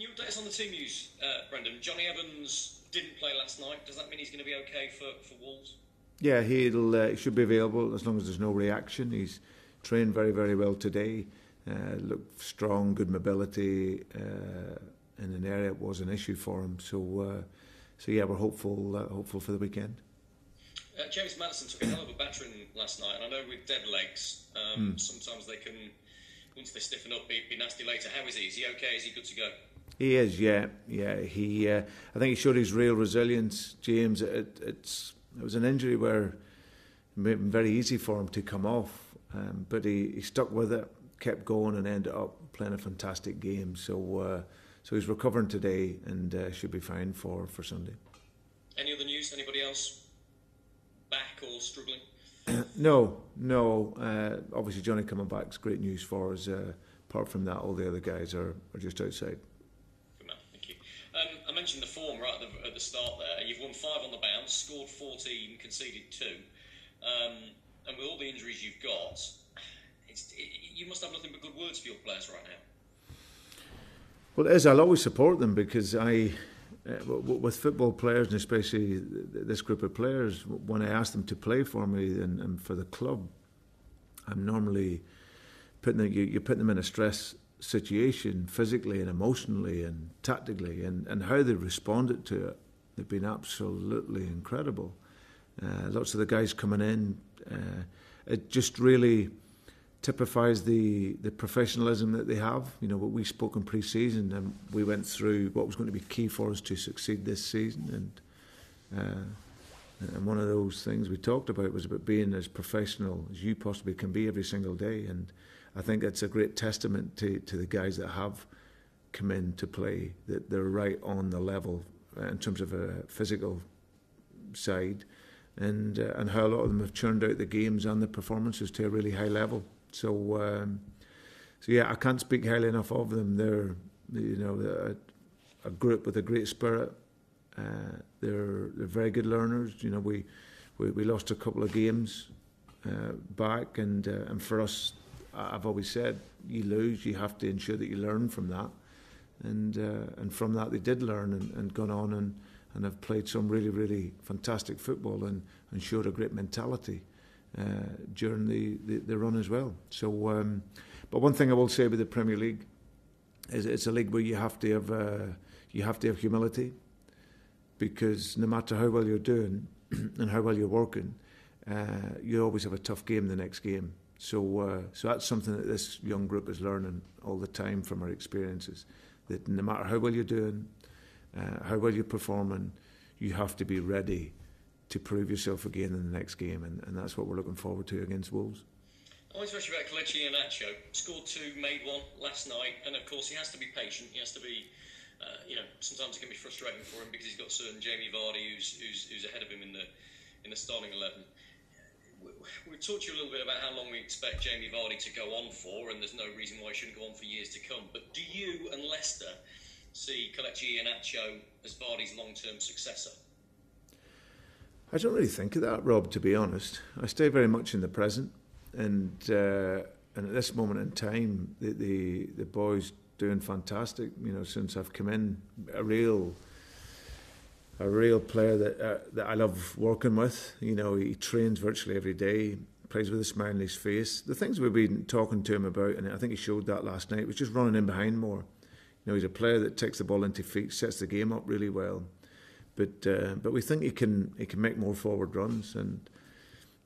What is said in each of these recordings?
Can you update us on the team news, Brendan? Johnny Evans didn't play last night. Does that mean he's going to be okay for Wolves? Yeah, he should be available as long as there's no reaction. He's trained very, very well today. Looked strong, good mobility in an area that was an issue for him. So yeah, we're hopeful for the weekend. James Maddison took a hell of a battering last night, and I know with dead legs, sometimes they can, once they stiffen up, be nasty later. How is he? Is he okay? Is he good to go? He is, yeah. He, I think he showed his real resilience, James. It was an injury where it made it very easy for him to come off, but he stuck with it, kept going, and ended up playing a fantastic game. So he's recovering today and should be fine for Sunday. Any other news? Anybody else back or struggling? No. Obviously, Johnny coming back is great news for us. Apart from that, all the other guys are just outside. Good man, thank you. I mentioned the form right at the start there. You've won 5 on the bounce, scored 14, conceded 2. And with all the injuries you've got, you must have nothing but good words for your players right now. Well, it is. I'll always support them because with football players, and especially this group of players, when I ask them to play for me and for the club, I'm normally you're putting them in a stress situation physically and emotionally and tactically, and how they responded to it, they've been absolutely incredible. Lots of the guys coming in, it just really typifies the professionalism that they have. You know, what we spoke in pre-season, and we went through what was going to be key for us to succeed this season, and one of those things we talked about was about being as professional as you possibly can be every single day. And I think that's a great testament to the guys that have come in to play, that they're right on the level in terms of a physical side, and how a lot of them have churned out the games and the performances to a really high level. So yeah, I can't speak highly enough of them. They're a group with a great spirit. They're very good learners. You know, we lost a couple of games back, and for us, I've always said, you lose, you have to ensure that you learn from that, and from that they did learn and gone on and have played some really, really fantastic football and showed a great mentality during the run as well. So, but one thing I will say with the Premier League is it's a league where you have to have humility, because no matter how well you're doing and how well you're working, you always have a tough game the next game. So that's something that this young group is learning all the time from our experiences, that no matter how well you're doing, how well you're performing, you have to be ready to prove yourself again in the next game, and that's what we're looking forward to against Wolves. I want to ask you about Kelechi Iheanacho. Scored 2, made 1 last night, and of course he has to be patient. He has to be, sometimes it can be frustrating for him because he's got certain Jamie Vardy who's ahead of him in the starting 11. We talked to you a little bit about how long we expect Jamie Vardy to go on for, and there's no reason why he shouldn't go on for years to come. But do you and Leicester see Kelechi Iheanacho as Vardy's long-term successor? I don't really think of that, Rob, to be honest. I stay very much in the present, and at this moment in time, the boy's doing fantastic. You know, since I've come in, a real player that I love working with. You know, he trains virtually every day, plays with a smile on his face. The things we've been talking to him about, and I think he showed that last night, was just running in behind more. You know, he's a player that takes the ball into feet, sets the game up really well. But we think he can make more forward runs, and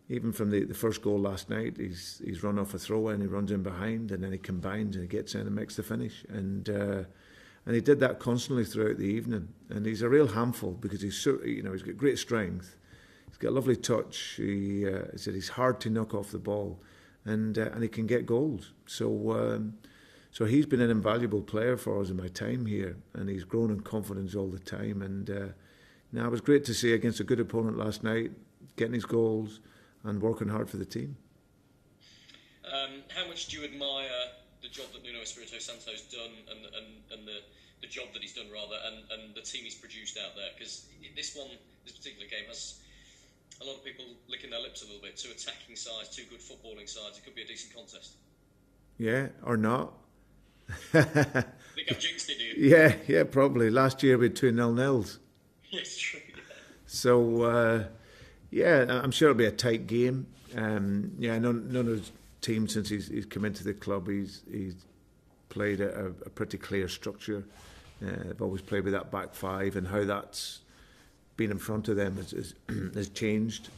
even from the first goal last night, he's run off a throw and he runs in behind, and then he combines and he gets in and makes the finish, and he did that constantly throughout the evening. And he's a real handful because he's got great strength, he's got a lovely touch. He said he's hard to knock off the ball, and he can get goals. So he's been an invaluable player for us in my time here, and he's grown in confidence all the time. And now it was great to see against a good opponent last night, getting his goals and working hard for the team. How much do you admire the job that Nuno Espirito Santo's done, and the job that he's done rather, and the team he's produced out there? Because this particular game has a lot of people licking their lips a little bit. 2 attacking sides, 2 good footballing sides. It could be a decent contest. Yeah, or not. think I've jinxed it, do you? Yeah, probably. Last year we had 2-0-0s. Yes, true. Yeah. So, I'm sure it'll be a tight game. None of his team since he's come into the club, he's played a pretty clear structure. They've always played with that back five, and how that's been in front of them has changed,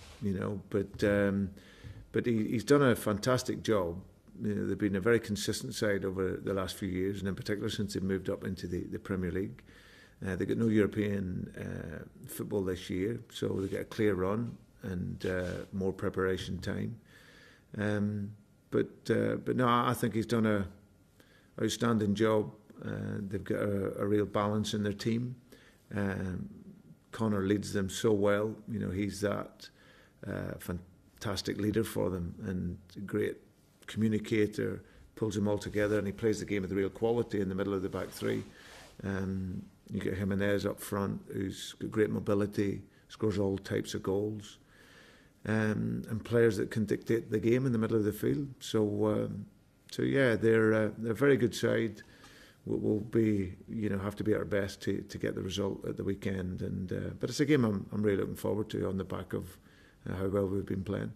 But he's done a fantastic job. They've been a very consistent side over the last few years, and in particular since they moved up into the Premier League. They got no European football this year, so they get a clear run and more preparation time. But no, I think he's done a outstanding job. They've got a real balance in their team. Connor leads them so well. He's that fantastic leader for them and a great communicator, pulls them all together, and he plays the game with real quality in the middle of the back three. You get Jimenez up front, who's got great mobility, scores all types of goals, and players that can dictate the game in the middle of the field. So they're a very good side. We'll be, have to be at our best to get the result at the weekend. But it's a game I'm really looking forward to on the back of how well we've been playing.